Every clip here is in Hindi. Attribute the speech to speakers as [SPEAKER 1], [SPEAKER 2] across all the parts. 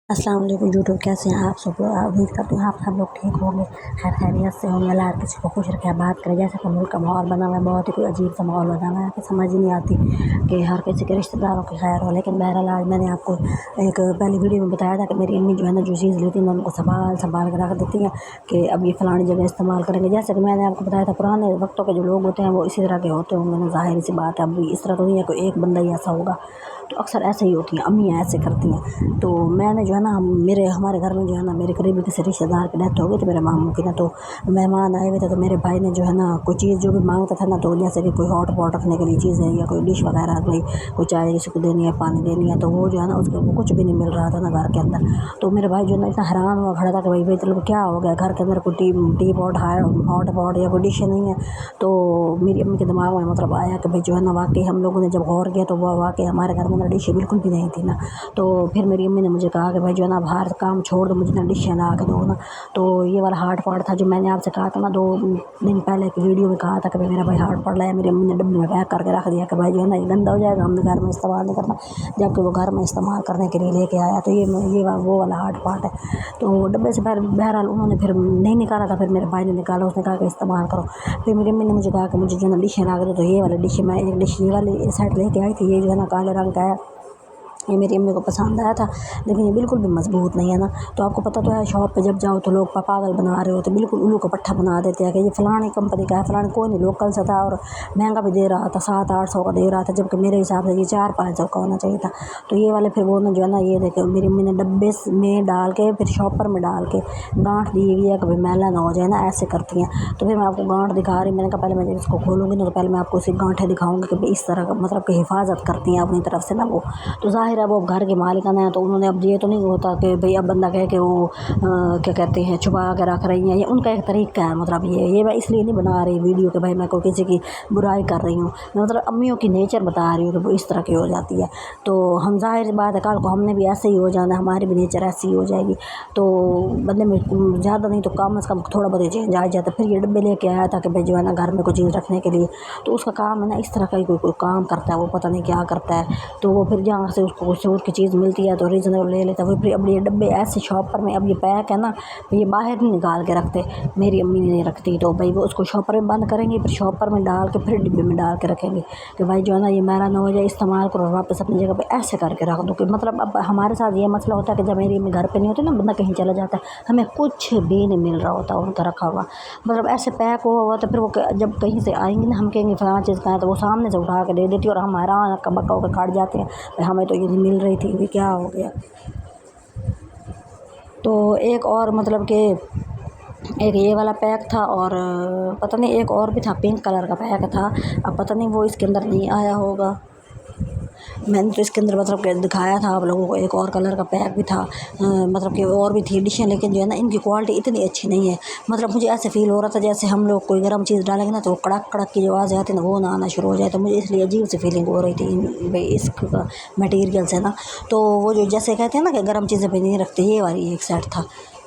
[SPEAKER 1] अस्सलाम वालेकुम यूट्यूब, कैसे हैं आप सब लोग। उम्मीद करती हूँ आप सब लोग ठीक होंगे, खैर खैरियत से होंगे। अल्लाह हर किसी को खुश रखे। बात करें जैसे कि मुल्क का माहौल बना हुआ है, बहुत ही कोई अजीब सा माहौल बना हुआ है कि समझ ही नहीं आती कि हर किसी के रिश्तेदारों की खैर हो। लेकिन बहरहाल आज मैंने आपको एक पहली वीडियो में बताया था कि मेरी अम्मी जो है ना जो चीज़ लेती हैं उनको संभाल कर रख देती हैं कि अब ये फ़लानी जगह इस्तेमाल करेंगे। जैसे कि मैंने आपको बताया था पुराने वक्तों के जो लोग होते हैं वो इसी तरह के होते होंगे ना, ज़ाहिर सी बात है। अब इस तरह तो नहीं है कोई एक बंदा ही ऐसा होगा, तो अक्सर ऐसे ही होती हैं, अम्मियाँ ऐसे करती हैं। तो मैंने जो है ना हमारे घर में जो है ना मेरे करीबी किसी रिश्तेदार की डेथ हो गई थी, मेरे मामू की ना। तो मेहमान आए हुए थे, तो मेरे भाई ने जो है ना कोई चीज़ जो भी मांगता था ना, तो जैसे कि कोई हॉट पॉट रखने के लिए चीज़ है या कोई डिश वगैरह, भाई कोई चाय किसी को देनी है, पानी देनी है, तो वो जो है ना उसको वो कुछ भी नहीं मिल रहा था ना घर के अंदर। तो मेरे भाई जो है ना इतना हैरान हुआ खड़ा था कि भाई भाई मतलब क्या हो गया, घर के अंदर कोई टी पॉट हॉट पॉट या कोई डिश नहीं है। तो मेरी अम्मी के दिमाग में मतलब आया कि भाई जो है ना वाकई हम लोगों ने जब गौर किया तो वह वाकई हमारे घर में ना डिश बिल्कुल भी नहीं थी ना। तो फिर मेरी अम्मी ने मुझे कहा कि भाई जो है ना बाहर काम छोड़ दो, मुझे ना डिश ला के दो ना। तो ये वाला हार्ट पॉट था जो मैंने आपसे कहा था ना 2 दिन पहले एक वीडियो में कहा था कि भाई मेरा भाई हार्ट पॉट लाया। मेरी अम्मी ने डब्बे में पैक करके रख दिया कि भाई जो है ना ये गंदा हो जाएगा, हमने घर में इस्तेमाल नहीं करना, जबकि वो घर में इस्तेमाल करने के लिए लेके आया। तो वो वाला हार्ट पॉट है। तो डब्बे से बहरहाल उन्होंने फिर नहीं निकाला था, फिर मेरे भाई ने निकाला, उसने कहा कि इस्तेमाल करो। फिर मेरी अम्मी ने मुझे कहा कि मुझे जो है ना डिश ला के दो। तो ये वाली डिश मैं एक डिश ये वाली सेट लेके आई थी, ये जो है ना काले रंग का है। ये मेरी अम्मी को पसंद आया था, लेकिन ये बिल्कुल भी मजबूत नहीं है ना। तो आपको पता तो है शॉप पे जब जाओ तो लोग पागल बना रहे होते, बिल्कुल उल्लू का पट्टा बना देते हैं कि ये फ़लानी कंपनी का है, फ़लानी कोई नहीं, लोकल से था और महंगा भी दे रहा था, 700-800 का दे रहा था, जबकि मेरे हिसाब से ये 400-500 का होना चाहिए था। तो ये वाले फिर वो ना जो है ना ये देखे मेरी अम्मी ने डब्बे में डाल के फिर शॉपर में डाल के गांठ दी हुई है, कभी मैला ना हो जाए ना, ऐसे करती हैं। तो फिर मैं आपको गांठ दिखा रही, मैंने कहा पहले मैं जब इसको खोलूँगी ना तो पहले मैं आपको उसी गांठें दिखाऊँगी कि इस तरह का मतलब कि हिफाजत करती हैं अपनी तरफ से ना वो। तो ज़ाहिर है वो घर के मालिकाना है, तो उन्होंने अब ये तो नहीं होता कि भाई अब बंदा कहे कि वो क्या कहते हैं छुपा के रख रही हैं, ये उनका एक तरीका है। मतलब ये मैं इसलिए नहीं बना रही वीडियो कि भाई मैं कोई किसी की बुराई कर रही हूँ, मैं मतलब अम्मियों की नेचर बता रही हूँ कि वो इस तरह की हो जाती है। तो हम ज़ाहिर सी बात है कल को हमने भी ऐसे ही हो जाना, हमारी भी नेचर ऐसी ही हो जाएगी। तो बंदे में ज़्यादा नहीं तो कम से कम थोड़ा बहुत चेंज आ जाता। फिर ये डब्बे लेके आया था कि भाई जो है ना घर में कोई चीज़ रखने के लिए, तो उसका काम है ना इस तरह का ही कोई काम करता है, वो पता नहीं क्या करता है। तो वो फिर जहाँ से उसको सूट की चीज़ मिलती है तो रीज़नेबल ले लेता है। फिर अब ये डब्बे ऐसे शॉपर में, अब ये पैक है ना, ये बाहर नहीं निकाल के रखते, मेरी अम्मी नहीं रखती। तो भाई वो उसको शॉपर में बंद करेंगे, फिर शॉपर में डाल के फिर डिब्बे में डाल के रखेंगे कि भाई जो है ना ये मैला ना हो जाए, इस्तेमाल करो वापस अपनी जगह पे ऐसे करके रख दो। कि मतलब अब हमारे साथ ये मसला होता है कि जब मेरी अम्मी घर पे नहीं होती ना, बंदा कहीं चला जाता है, हमें कुछ भी नहीं मिल रहा होता उनका रखा हुआ, मतलब ऐसे पैक हुआ हुआ। तो फिर वो जब कहीं से आएंगे ना, हम कहेंगे फलाना चीज़ कहाँ है, तो वो सामने से उठा के दे देती है और हम हैरान कबक्का होकर काट जाते हैं, हमें तो ये नहीं मिल रही थी, ये क्या हो गया। तो एक और मतलब कि एक ये वाला पैक था और पता नहीं एक और भी था, पिंक कलर का पैक था, अब पता नहीं वो इसके अंदर नहीं आया होगा। मैंने तो इसके अंदर मतलब कि दिखाया था आप लोगों को, एक और कलर का पैक भी था, मतलब कि और भी थी डिशें, लेकिन जो है ना इनकी क्वालिटी इतनी अच्छी नहीं है। मतलब मुझे ऐसे फील हो रहा था जैसे हम लोग कोई गर्म चीज़ डालेंगे ना तो वो कड़क कड़क की जो आवाज़ आती है ना वो ना आना शुरू हो जाए। तो मुझे इसलिए अजीब सी फीलिंग हो रही थी भाई इस मटेरियल से ना। तो वो जो जैसे कहते हैं ना कि गर्म चीज़ें पे नहीं रखते, ये वाली एक सेट था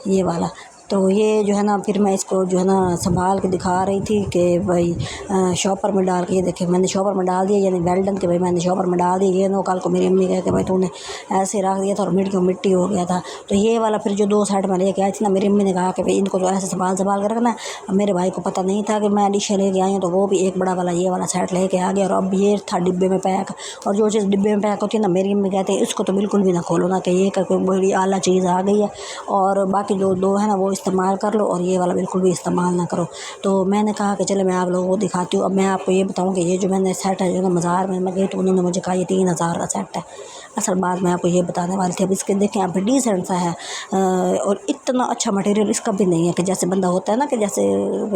[SPEAKER 1] ये वाला। तो ये जो है ना फिर मैं इसको जो है ना संभाल के दिखा रही थी कि भाई शॉपर में डाल के, ये देखे मैंने शॉपर में डाल दिया, यानी वेल डन के भाई मैंने शॉपर में डाल दिया। ये नो कल को मेरी अम्मी कहे कि भाई तूने ऐसे रख दिया था और मिट्टी हो गया था। तो ये वाला फिर जो 2 सेट मैं लेके आई थी ना, मेरी अम्मी ने कहा कि भाई इनको तो ऐसे संभाल के रखना है। अब मेरे भाई को पता नहीं था कि मैं डिशें लेके आई हूँ, तो वो भी एक बड़ा वाला ये वाला सेट लेके आ गया। और अब ये था डिब्बे में पैक, और जो चीज़ डिब्बे में पैक होती है ना, मेरी अम्मी कहते हैं इसको तो बिल्कुल भी ना खोलो ना, कि ये कोई बड़ी आला चीज़ आ गई है, और बाकी जो 2 है ना वो इस्तेमाल कर लो और ये वाला बिल्कुल भी इस्तेमाल ना करो। तो मैंने कहा कि चले मैं आप लोगों को दिखाती हूँ। अब मैं आपको ये बताऊँ कि ये जो मैंने सेट है जो ना बाज़ार में मैं गई तो उन्होंने मुझे कहा ये 3000 का सेट है। असल बात मैं आपको ये बताने वाली थी। अब इसके देखें आप डिसेंट सा है, और इतना अच्छा मटेरियल इसका भी नहीं है कि जैसे बंदा होता है ना कि जैसे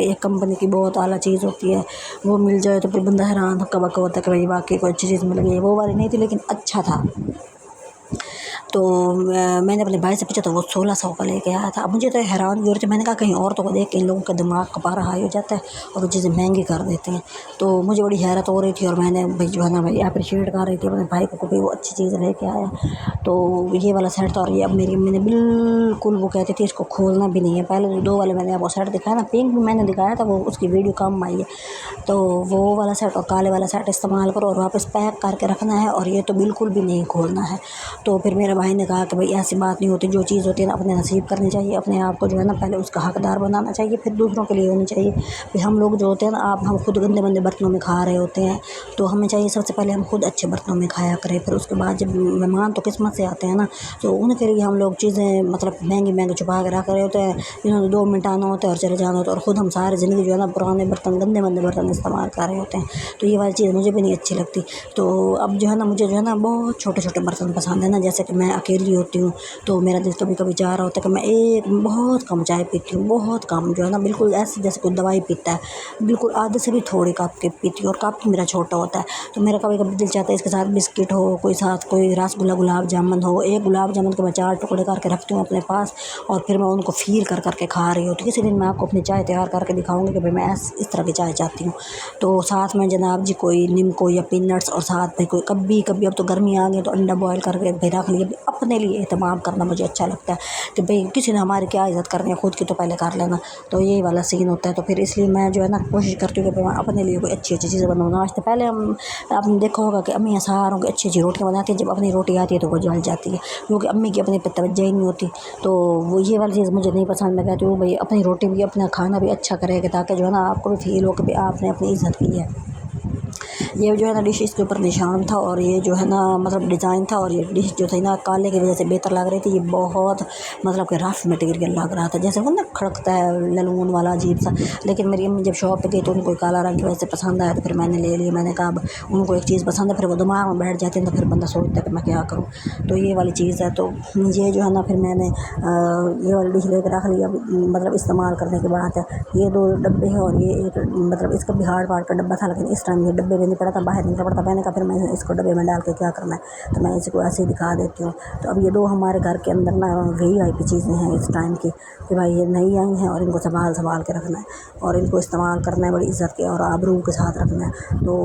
[SPEAKER 1] एक कंपनी की बहुत आला चीज़ होती है वो मिल जाए तो फिर बंदा हैरान हक्का बक्का होता है कि भाई वाकई कोई अच्छी चीज़ मिल गई। वो वाली नहीं थी लेकिन अच्छा था। तो मैंने अपने भाई से पूछा तो वो 1600 का लेके आया था। अब मुझे तो हैरान हो रही थी, मैंने कहा कहीं औरतों को देख के इन लोगों का दिमाग का पारा हाई हो जाता है और वो चीज़ें महंगी कर देते हैं। तो मुझे बड़ी हैरत हो रही थी और मैंने भाई जो है ना भाई अप्रिशिएट कर रही थी अपने भाई को भी वो अच्छी चीज़ लेके आया। तो ये वाला सेट था, और ये अब मेरी अम्मी ने बिल्कुल वो कहती थी इसको खोलना भी नहीं है। पहले जो 2 वाले मैंने आपको सेट दिखाया ना, पिंक भी मैंने दिखाया था, वो उसकी वीडियो कम आई है। तो वो वाला सेट और काले वाला सेट इस्तेमाल करो और वापस पैक करके रखना है, और ये तो बिल्कुल भी नहीं खोलना है। तो फिर मेरे भाई ने कहा कि भाई ऐसी बात नहीं होती, जो चीज़ होती है ना अपने नसीब करनी चाहिए, अपने आप को जो है ना पहले उसका हकदार बनाना चाहिए, फिर दूसरों के लिए होनी चाहिए। फिर हम लोग जो होते हैं ना, आप हम खुद गंदे मंदे बर्तनों में खा रहे होते हैं, तो हमें चाहिए सबसे पहले हम खुद अच्छे बर्तनों में खाया करें। फिर उसके बाद जब मेहमान तो किस्मत से आते हैं ना, तो उनके लिए हम लोग चीज़ें मतलब महंगी महंगी छुपा के रख रहे होते हैं। इन्होंने 2 मिनट आना होता है और चले जाना होता है, और ख़ुद हम सारी ज़िंदगी जो है ना पुराने बर्तन, गंदे मंदे बर्तन इस्तेमाल कर रहे होते हैं। तो ये वाली चीज़ मुझे भी नहीं अच्छी लगती। तो अब जो है ना मुझे जो है ना बहुत छोटे छोटे बर्तन पसंद है ना, जैसे कि मैं अकेली होती हूँ तो मेरा दिल कभी कभी चाह रहा होता है कि मैं एक बहुत कम चाय पीती हूँ, बहुत कम, जो है ना बिल्कुल ऐसे जैसे कोई दवाई पीता है, बिल्कुल आधे से भी थोड़ी कप के पीती हूँ, और कप मेरा छोटा होता है। तो मेरा कभी कभी दिल चाहता है इसके साथ बिस्किट हो, कोई साथ कोई रसगुल्ला गुलाब जामुन हो। एक गुलाब जामुन के मैं 4 टुकड़े करके रखती हूँ अपने पास, और फिर मैं उनको फील कर करके खा रही होती हूँ। किसी दिन मैं आपको अपनी चाय तैयार करके दिखाऊंगी कि भाई मैं इस तरह की चाय चाहती हूँ। तो साथ में जनाब जी कोई नीमको या पीनट्स, और साथ में कोई कभी कभी, अब तो गर्मी आ गई तो अंडा बॉयल करके भाई रख लिया। अपने लिए एहतमाम करना मुझे अच्छा लगता है कि भाई किसी ने हमारी क्या इज़्ज़त करनी है, खुद की तो पहले कर लेना। तो यही वाला सीन होता है। तो फिर इसलिए मैं जो है ना कोशिश करती हूँ कि मैं अपने लिए कोई अच्छी अच्छी चीज़ें बनाऊँ। आज तो पहले आपने देखा होगा कि अम्मी सारों की अच्छी अच्छी रोटियाँ बनाती हैं, जब अपनी रोटी आती है तो वो जल जाती है, क्योंकि अम्मी की अपने पे तवज्जो ही नहीं होती। तो वो ये वाली चीज़ मुझे नहीं पसंद। मैं कहती हूँ भाई अपनी रोटी भी, अपना खाना भी अच्छा करेगा, ताकि जो है ना आपको भी फील हो कि भाई आपने अपनी इज़्ज़त की है। ये जो है ना डिश इसके ऊपर निशान था, और ये जो है ना मतलब डिज़ाइन था, और ये डिश जो थी ना काले की वजह से बेहतर लग रही थी। ये बहुत मतलब कि रफ़ मटेरियल लग रहा था, जैसे वो ना खड़कता है ललून वाला अजीब सा। लेकिन मेरी अम्मी जब शॉप पे गई तो उनको काला रंग की वजह से पसंद आया, तो फिर मैंने ले लिया। मैंने कहा अब उनको एक चीज़ पसंद है, फिर वो दिमाग में बैठ जाती है, तो फिर बंदा सोचता है कि मैं क्या करूँ। तो ये वाली चीज़ है। तो ये जो है ना फिर मैंने ये वाली डिश लेकर रख लिया। मतलब इस्तेमाल करने के बाद ये 2 डब्बे हैं, और ये एक मतलब इसका भी हार्ड वार्ड का डब्बा था, लेकिन इस टाइम ये डब्बे में नहीं पड़ा था, बाहर निकल पड़ता। मैंने कहा फिर मैं इसको डब्बे में डाल के क्या करना है, तो मैं इसको ऐसे ही दिखा देती हूँ। तो अब ये 2 हमारे घर के अंदर ना VIP चीज़ें हैं इस टाइम की, कि भाई ये नई आई हैं और इनको संभाल संभाल के रखना है, और इनको इस्तेमाल करना है बड़ी इज़्ज़त के और आबरू के साथ रखना है। तो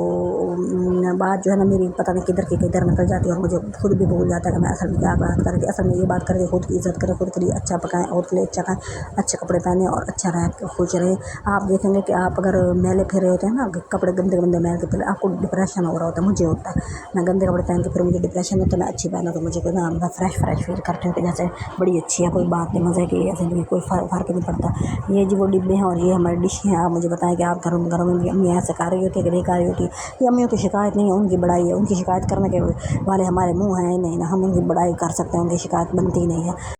[SPEAKER 1] बात जो है ना मेरी पता नहीं किधर की किधर निकल जाती है, और मुझे खुद भी भूल जाता है कि मैं असल में क्या बात कर रही थी। असल में ये बात कर रही खुद की इज़्ज़त करें, खुद के लिए अच्छा पकाएं, खुद के लिए अच्छा खाएं, अच्छे कपड़े पहने और अच्छा रह के खुश रहें। आप देखेंगे कि आप अगर मैले फिर रहे होते हैं ना, कपड़े गंदे गंदे मैल के, फिर आपको डिप्रेशन हो रहा होता है। मुझे होता है, मैं गंदे कपड़े पहन के फिर मुझे डिप्रेशन होता है। मैं अच्छी पहना तो मुझे ना मैं फ्रेश फील करती हूँ कि जैसे बड़ी अच्छी है, कोई बात नहीं, मज़े की ऐसे भी कोई फ़र्क नहीं पड़ता। ये जी वो डिब्बे हैं, और ये हमारी डिश हैं। आप मुझे बताएं कि आप घरों में अम्मी ऐसे खा रही होती है कि नहीं खा रही होती। ये अम्मियों की शिकायत नहीं है, उनकी बड़ाई है। उनकी शिकायत करने के वाले हमारे मुँह हैं नहीं ना, हम उनकी बड़ाई कर सकते हैं, उनकी शिकायत बनती नहीं है।